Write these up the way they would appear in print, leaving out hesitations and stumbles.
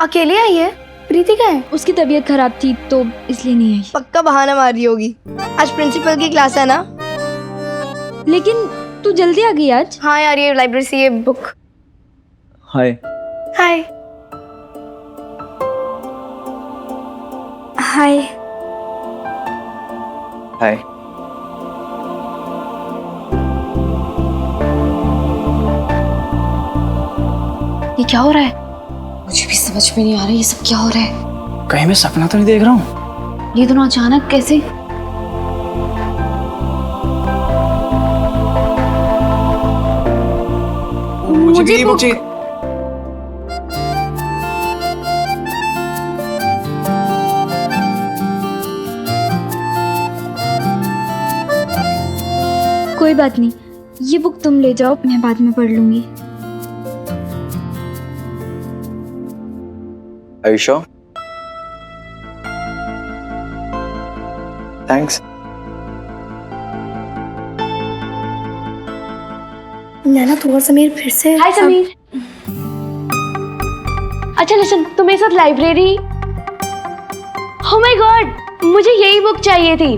अकेली आई है? प्रीति का है? उसकी तबीयत खराब थी तो इसलिए नहीं आई। पक्का बहाना मार रही होगी। आज प्रिंसिपल की क्लास है ना? लेकिन तू जल्दी आ गई आज। हाँ यार, ये लाइब्रेरी से ये बुक। हाय। हाय। हाय। हाय। ये क्या हो रहा है? मुझे भी समझ में नहीं आ रहा ये सब क्या हो रहा है। कहीं मैं सपना तो नहीं देख रहा हूँ? ये दोनों अचानक कैसे? मुझे भी बुक चाहिए। कोई बात नहीं, ये बुक तुम ले जाओ, मैं बाद में पढ़ लूंगी। Are you sure? Thanks. नैना, तू और समीर फिर से? हाय समीर। अच्छा लिसन, तुम मेरे साथ लाइब्रेरी। ओह माय गॉड, मुझे यही बुक चाहिए थी।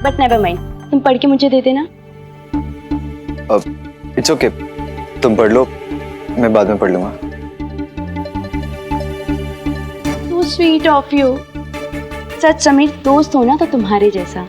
बट नेवर माइंड, तुम पढ़ के मुझे दे देना। It's okay. तुम पढ़ लो, मैं बाद में पढ़ लूंगा। So sweet of you. सच समीर, दोस्त हो ना तो तुम्हारे जैसा।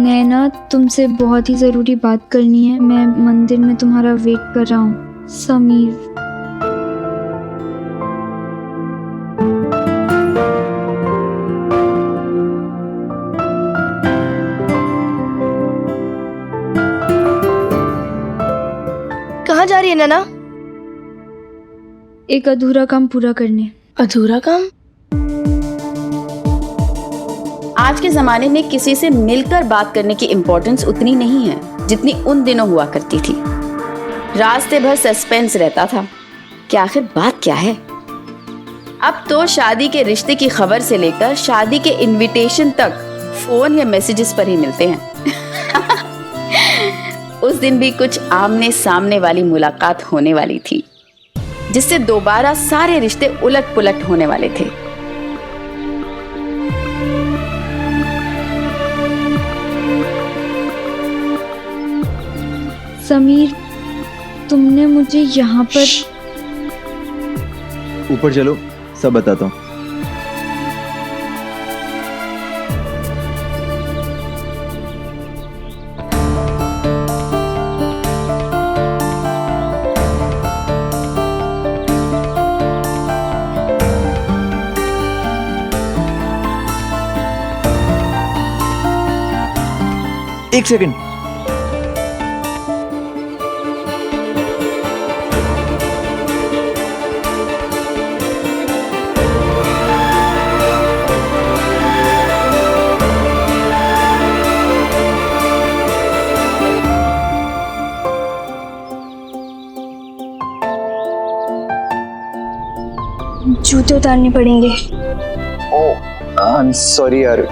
नैना, तुमसे बहुत ही ज़रूरी बात करनी है। मैं मंदिर में तुम्हारा वेट कर रहा हूँ। समीर। कहाँ जा रही है नैना? एक अधूरा काम पूरा करने। अधूरा काम? आज के जमाने में किसी से मिलकर बात करने की इम्पोर्टेंस उतनी नहीं है जितनी उन दिनों हुआ करती थी। रास्ते भर सस्पेंस रहता था कि आखिर बात क्या है। अब तो शादी के रिश्ते की खबर से लेकर शादी के इनविटेशन तक फोन या मैसेजेस पर ही मिलते हैं। उस दिन भी कुछ आमने सामने वाली मुलाकात होने वाली थी, जिससे दोबारा सारे रिश्ते उलट पुलट होने वाले थे। समीर, तुमने मुझे यहाँ पर। ऊपर चलो, सब बताता हूँ। एक सेकंड। जूते उतारने पड़ेंगे। ओह, आई एम सॉरी यार।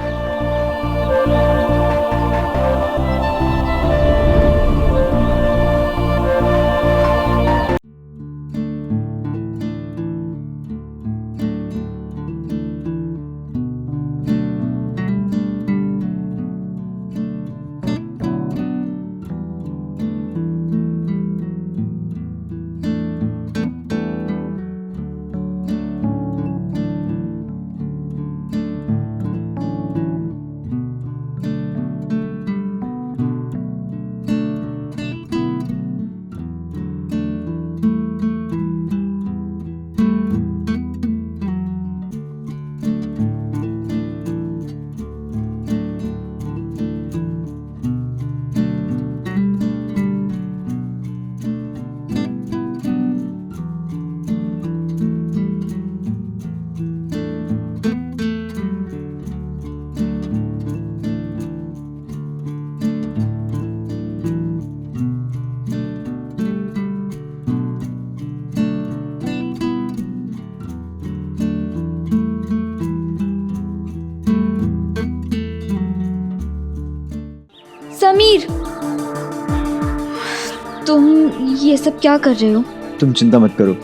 ये सब क्या कर रहे हो? तुम चिंता मत करो,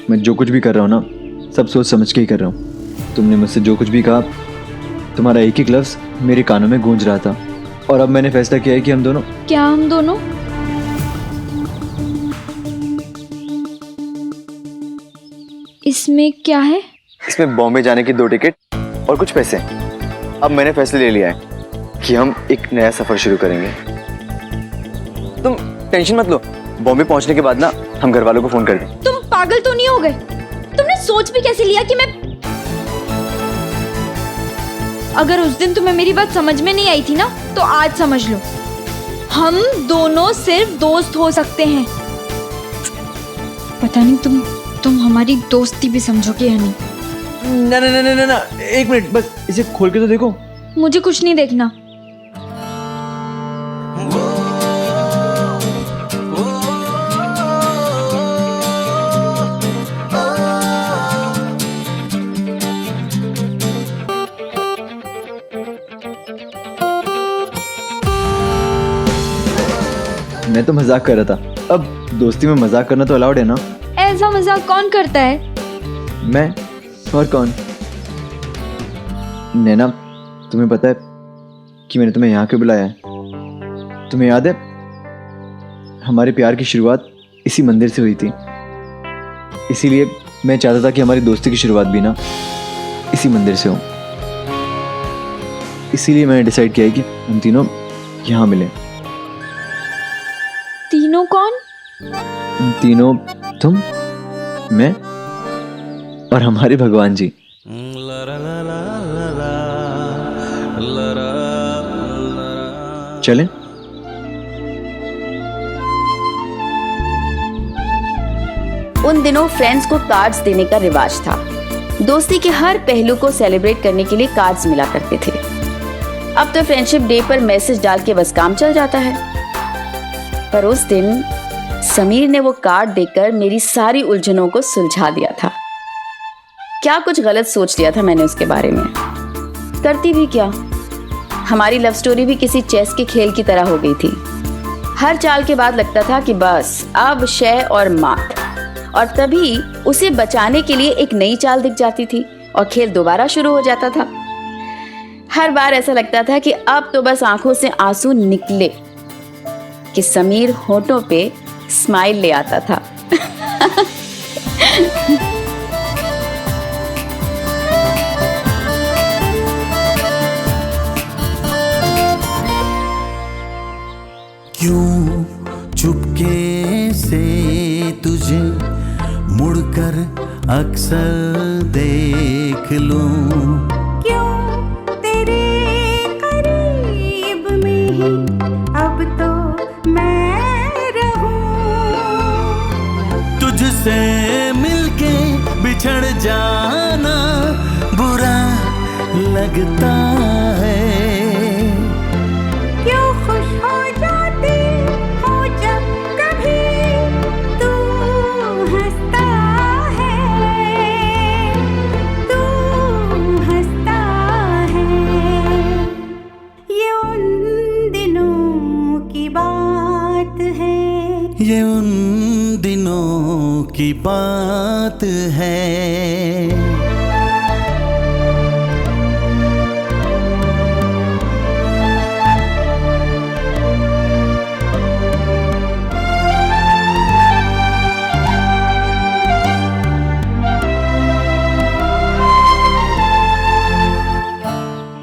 मैं जो कुछ भी कर रहा हूँ ना सब सोच समझ के ही कर रहा हूँ। तुमने मुझसे जो कुछ भी कहा, तुम्हारा एक एक लफ्ज़ मेरे कानों में गूंज रहा था और अब मैंने फैसला किया है कि हम दोनों। क्या हम दोनों? इसमें क्या है? इसमें बॉम्बे जाने की 2 टिकट और कुछ पैसे। अब मैंने फैसला ले लिया है कि हम एक नया सफ़र शुरू करेंगे। तुम टेंशन मत लो, बॉम्बे पहुंचने के बाद ना हम घर वालों को फ़ोन कर दें। तुम पागल तो नहीं हो गए? तुमने सोच भी कैसे लिया कि मैं... अगर उस दिन तुम्हें मेरी बात समझ में नहीं आई थी ना, तो आज समझ लो, हम दोनों सिर्फ दोस्त हो सकते हैं। पता नहीं तुम हमारी दोस्ती भी समझोगे या नहीं। ना ना ना ना ना, 1 मिनट बस, इसे खोल के तो देखो। मुझे कुछ नहीं देखना। मैं तो मजाक कर रहा था, अब दोस्ती में मजाक करना तो अलाउड है ना। ऐसा मजाक कौन करता है? मैं और कौन। नैना, तुम्हें पता है कि मैंने तुम्हें यहाँ क्यों बुलाया है? तुम्हें याद है हमारे प्यार की शुरुआत इसी मंदिर से हुई थी, इसीलिए मैं चाहता था कि हमारी दोस्ती की शुरुआत भी ना इसी मंदिर से हो। इसीलिए मैंने डिसाइड किया है कि हम तीनों यहाँ मिलें। तीनों कौन? तीनों, तुम, मैं और हमारे भगवान जी। चलें? उन दिनों फ्रेंड्स को कार्ड्स देने का रिवाज था। दोस्ती के हर पहलू को सेलिब्रेट करने के लिए कार्ड्स मिला करते थे। अब तो फ्रेंडशिप डे पर मैसेज डाल के बस काम चल जाता है, पर उस दिन समीर ने वो कार्ड देकर मेरी सारी उलझनों को सुलझा दिया था। क्या कुछ गलत सोच लिया था मैंने उसके बारे में। करती भी क्या, हमारी लव स्टोरी भी किसी चेस के खेल की तरह हो गई थी। हर चाल के बाद लगता था कि बस अब शय और मात, और तभी उसे बचाने के लिए एक नई चाल दिख जाती थी और खेल दोबारा शुरू हो जाता था। हर बार ऐसा लगता था कि अब तो बस आंखों से आंसू निकले कि समीर होठों पे स्माइल ले आता था। क्यों चुपके से तुझे मुड़कर अक्सर देख लूं, क्यों तेरे करीब में ही अब तो मैं रहूं, तुझसे मिलके बिछड़ जाना बुरा लगता है, क्यों खुश हो जाती हो जब कभी तू हंसता है, तू हंसता है। ये उन दिनों की बात है, ये उन दिनों की बात है।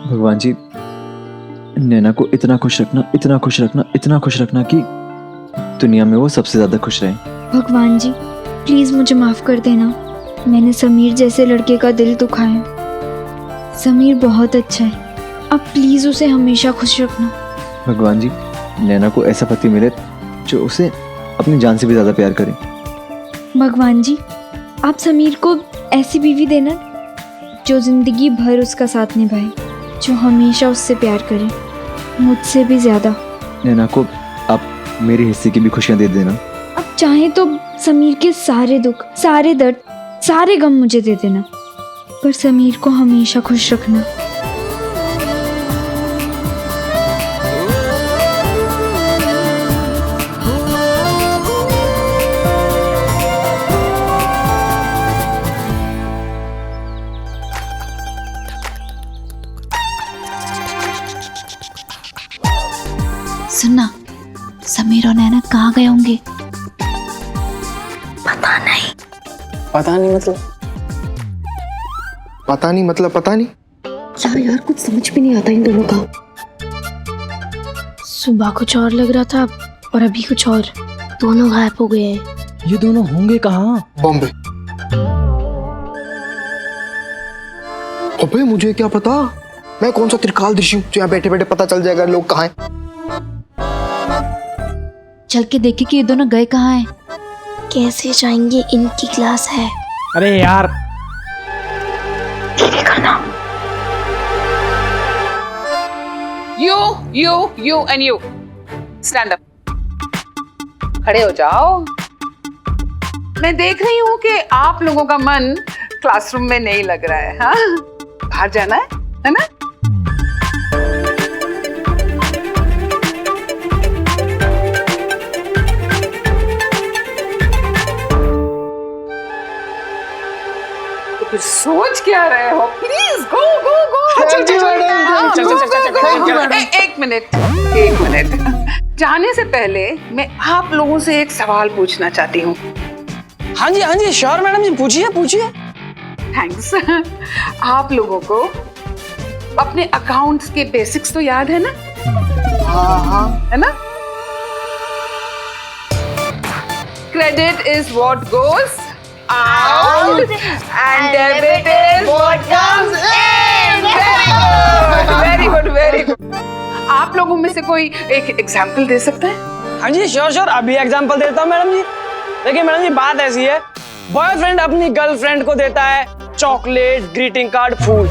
भगवान जी, नैना को इतना खुश रखना, इतना खुश रखना, इतना खुश रखना कि दुनिया में वो सबसे ज्यादा खुश रहे। भगवान जी प्लीज मुझे माफ कर देना, मैंने समीर जैसे लड़के का दिल दुखाया। समीर बहुत अच्छा है, आप प्लीज उसे हमेशा खुश रखना। भगवान जी, नैना को ऐसा पति मिले जो उसे अपनी जान से भी ज्यादा प्यार करे। भगवान जी आप समीर को ऐसी बीवी देना जो जिंदगी भर उसका साथ निभाए, जो हमेशा उससे प्यार करे, मुझसे भी ज्यादा। नैना को आप मेरे हिस्से की भी खुशियां दे देना। अब चाहे तो समीर के सारे दुख, सारे दर्द, सारे गम मुझे दे देना, पर समीर को हमेशा खुश रखना। सुनना, समीर और नैना कहाँ गए होंगे? पता नहीं मतलब पता नहीं। यार कुछ समझ भी नहीं आता इन दोनों का। सुबह कुछ और लग रहा था और अभी कुछ और। दोनों गायब हो गए हैं। ये दोनों होंगे कहाँ? बॉम्बे। अबे मुझे क्या पता, मैं कौन सा त्रिकाल दृश्य हूँ जो यहाँ बैठे बैठे पता चल जाएगा लोग कहाँ हैं। चल के देखे कि ये दोनों गए कहाँ हैं। कैसे जाएंगे, इनकी क्लास है। अरे यार, You and you. Stand up. खड़े हो जाओ। मैं देख रही हूँ कि आप लोगों का मन क्लासरूम में नहीं लग रहा है, हाँ? बाहर जाना है ना? तो फिर सोच क्या रहे हो? प्लीज गो गो गो। एक मिनट। जाने से पहले मैं आप लोगों से एक सवाल पूछना चाहती हूँ। हाँ जी श्योर मैडम जी, पूछिए। थैंक्स। आप लोगों को अपने अकाउंट्स के बेसिक्स तो याद है ना? हाँ है ना? Credit is what goes out and debit is what comes in. Very good. आप लोगों में से कोई एक एग्जाम्पल दे सकता है? हाँ जी श्योर, अभी एग्जांपल देता हूँ मैडम जी। देखिए मैडम जी, बात ऐसी है, बॉयफ्रेंड अपनी गर्लफ्रेंड को देता है चॉकलेट, ग्रीटिंग कार्ड, फूल,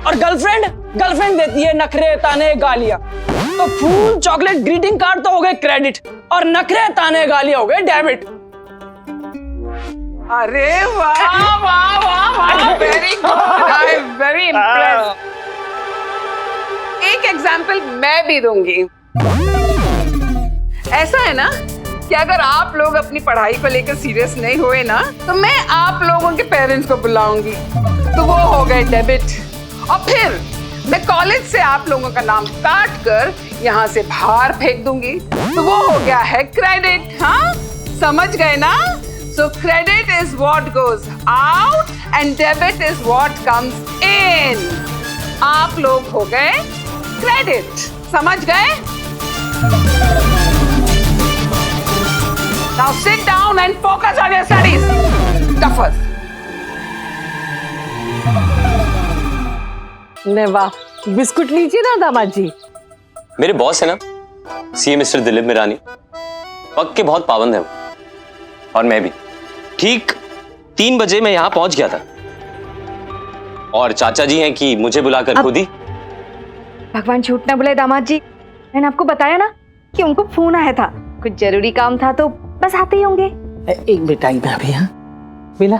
और गर्लफ्रेंड देती है नखरे, ताने, गालियां। तो फूल, चॉकलेट, ग्रीटिंग कार्ड तो हो गए क्रेडिट, और नखरे, ताने, गालियां हो गए डेबिट। अरे वाह, very good, I am very impressed. एक एग्जाम्पल मैं भी दूंगी। ऐसा है ना कि अगर आप लोग अपनी पढ़ाई को लेकर सीरियस नहीं हुए ना, तो मैं आप लोगों के पेरेंट्स को बुलाऊंगी, तो वो हो गए डेबिट, और फिर मैं कॉलेज से आप लोगों का नाम काट कर यहाँ से बाहर फेंक दूंगी, तो वो हो गया है क्रेडिट। हाँ, समझ गए ना? So credit is what goes out and debit is what comes in. आप लोग हो गए क्रेडिट, समझ गए? Now sit down and focus on your studies. Tougher. ले वाह, बिस्कुट लीजिए ना दामाद जी। मेरे बॉस है ना, सीए मिस्टर दिलीप मिरानी, वक्त के बहुत पाबंद है वो, और मैं भी। ठीक 3 बजे मैं यहां पहुंच गया था, और चाचा जी हैं कि मुझे बुलाकर खुद ही। भगवान झूठ ना बोले दामाद जी, मैंने आपको बताया ना कि उनको फोन आया था, कुछ जरूरी काम था, तो बस आते ही होंगे। एक मिठाई में अभी। हाँ मिला,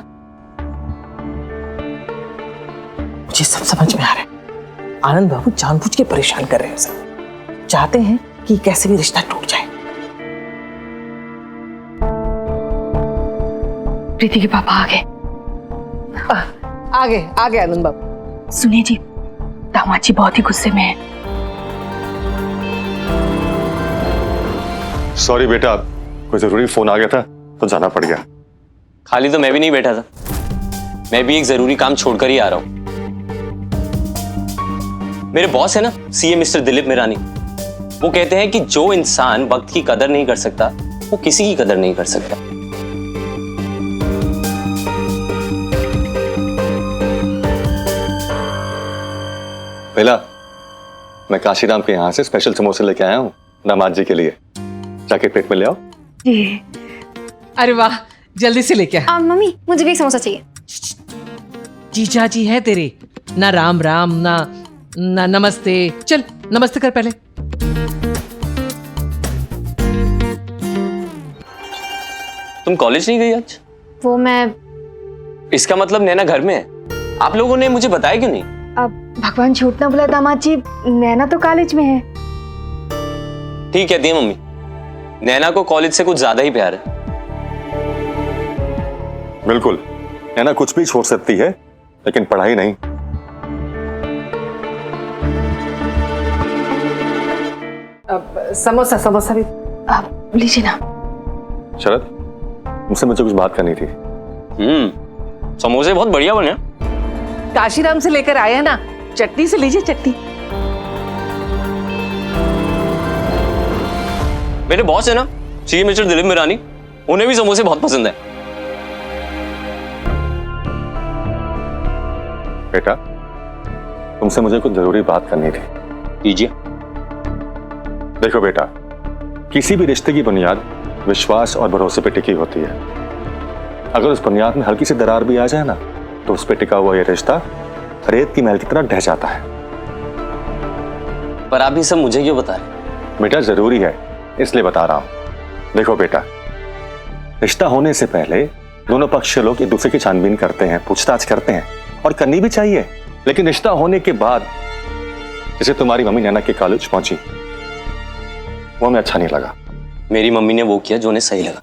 मुझे सब समझ में आ रहा है। आनंद बाबू जानबूझ के परेशान कर रहे हैं उसे, चाहते हैं कि कैसे भी रिश्ता टूट जाए। प्रीति के पापा आ गए आनंद बाबू। सुनिए जी, दामाद जी बहुत ही गुस्से में है। सॉरी बेटा, कोई जरूरी फोन आ गया था तो जाना पड़ गया। खाली तो मैं भी नहीं बैठा था, मैं भी एक जरूरी काम छोड़कर ही आ रहा हूं। मेरे बॉस है ना, सीए मिस्टर दिलीप मिरानी, वो कहते हैं कि जो इंसान वक्त की कदर नहीं कर सकता, वो किसी की कदर नहीं कर सकता। पहला, मैं काशीराम के यहाँ से स्पेशल समोसे लेके आया हूँ दामाद जी के लिए, जाके पेट में ले आओ। जी। अरे वाह, जल्दी से लेके आ। मम्मी, मुझे भी एक समोसा चाहिए। जीजा जी है तेरे, ना राम राम ना नमस्ते। चल नमस्ते कर पहले। तुम कॉलेज नहीं गई आज? वो मैं, इसका मतलब नैना घर में है। आप लोगों ने मुझे बताया क्यों नहीं? अब भगवान झूठ ना बोला दामाद जी, नैना तो कॉलेज में है। ठीक कहती है मम्मी, नैना को कॉलेज से कुछ ज्यादा ही प्यार है। बिल्कुल, नैना कुछ भी छोड़ सकती है, लेकिन पढ़ाई नहीं। समोसा समोसा भी लीजिए ना। शरद, मुझसे मुझे कुछ बात करनी थी। समोसे बहुत बढ़िया बने। काशीराम से लेकर आया ना, चटनी से लीजिए चटनी। मेरे बॉस है ना सीएम मिस्टर दिलीप मिरानी, उन्हें भी समोसे बहुत पसंद है। बेटा, तुमसे मुझे कुछ जरूरी बात करनी थी। कीजिए। देखो बेटा, किसी भी रिश्ते की बुनियाद विश्वास और भरोसे पे टिकी होती है। अगर उस बुनियाद में हल्की सी दरार भी आ जाए ना, तो उस पे टिका हुआ ये रिश्ता रेत की महल की तरह ढह जाता है। पर आप ये सब मुझे क्यों बता रहे? बेटा जरूरी है, इसलिए बता रहा हूं। देखो बेटा, रिश्ता होने से पहले दोनों पक्ष के लोग एक दूसरे की छानबीन करते हैं, पूछताछ करते हैं, और करनी भी चाहिए। लेकिन रिश्ता होने के बाद जैसे तुम्हारी मम्मी नैना के कॉलेज पहुंची, वो हमें अच्छा नहीं लगा। मेरी मम्मी ने वो किया जो उन्हें सही लगा।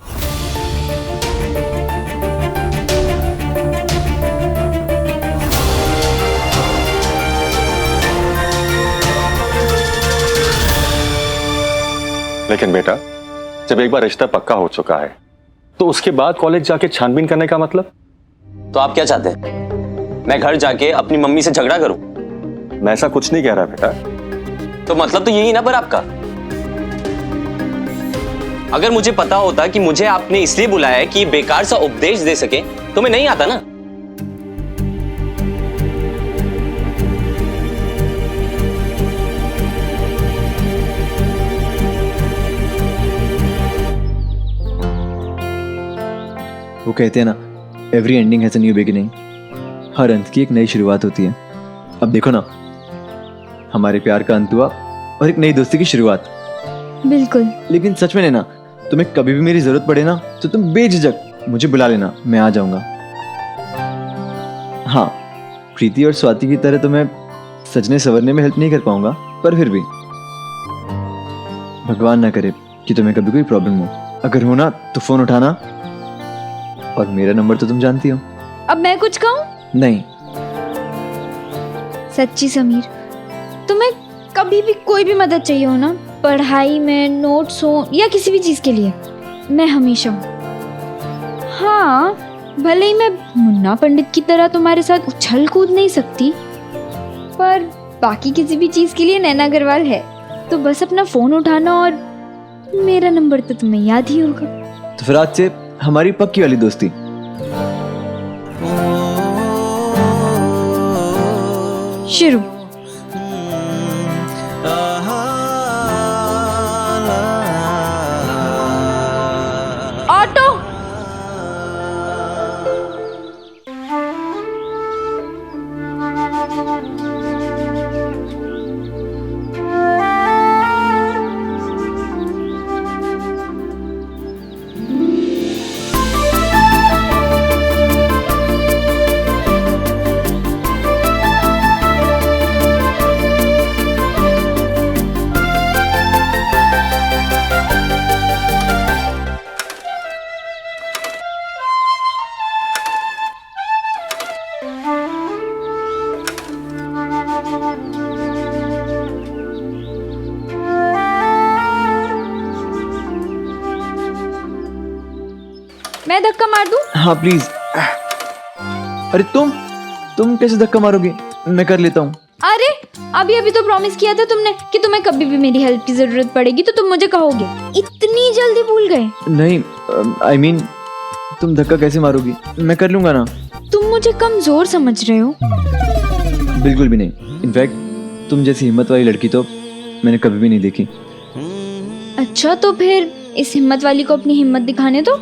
लेकिन बेटा, जब एक बार रिश्ता पक्का हो चुका है, तो उसके बाद कॉलेज जाके छानबीन करने का मतलब? तो आप क्या चाहते हैं? मैं घर जाके अपनी मम्मी से झगड़ा करूं? मैं ऐसा कुछ नहीं कह रहा बेटा। तो मतलब तो यही ना पर आपका। अगर मुझे पता होता कि मुझे आपने इसलिए बुलाया है कि बेकार सा उपदेश दे सके, तो मैं नहीं आता ना। वो कहते हैं ना, every ending has a new beginning. हर अंत की एक नई शुरुआत होती है। अब देखो ना, हमारे प्यार का अंत हुआ और एक नई दोस्ती की शुरुआत। बिल्कुल। लेकिन सच में नैना, तुम्हें कभी भी मेरी जरूरत पड़े ना, तो तुम बेझिझक मुझे बुला लेना, मैं आ जाऊंगा। हाँ, प्रीति और स्वाति की तरह तुम्हें सजने संवरने में हेल्प नहीं कर पाऊंगा, पर फिर भी भगवान ना करे कि तुम्हें कभी कोई प्रॉब्लम हो। अगर हो ना तो फोन उठाना, और मेरा नंबर तो तुम जानती हो। अब मैं कुछ कहूँ? नहीं। सच्ची समीर, तुम्हें कभी भी कोई भी मदद चाहिए हो ना, पढ़ाई में, नोट्स हो या किसी भी चीज के लिए, मैं हमेशा हूँ। हाँ, भले ही मैं मुन्ना पंडित की तरह तुम्हारे साथ उछल कूद नहीं सकती, पर बाकी किसी भी चीज के लिए नैना अग्रवाल है। तो बस अपना फोन उठाना, और मेरा नंबर तो तुम्हें याद ही होगा। तो फिर आज से हमारी पक्की वाली दोस्ती। शुरू। ऑटो। मैं धक्का मार दूं? हाँ प्लीज। अरे तुम कैसे धक्का मारोगे? मैं कर लेता हूँ। अरे अभी तो प्रॉमिस किया था तुमने कि तुम्हें कभी भी मेरी हेल्प की जरूरत पड़ेगी तो तुम मुझे कहोगे। इतनी जल्दी भूल गए? नहीं, आई मीन तुम धक्का कैसे मारोगी? मैं कर लूंगा ना। तुम मुझे कमजोर समझ रहे हो? बिल्कुल भी नहीं। इनफैक्ट तुम जैसी हिम्मत वाली लड़की तो मैंने कभी भी नहीं देखी। अच्छा, तो फिर इस हिम्मत वाली को अपनी हिम्मत दिखाने दो।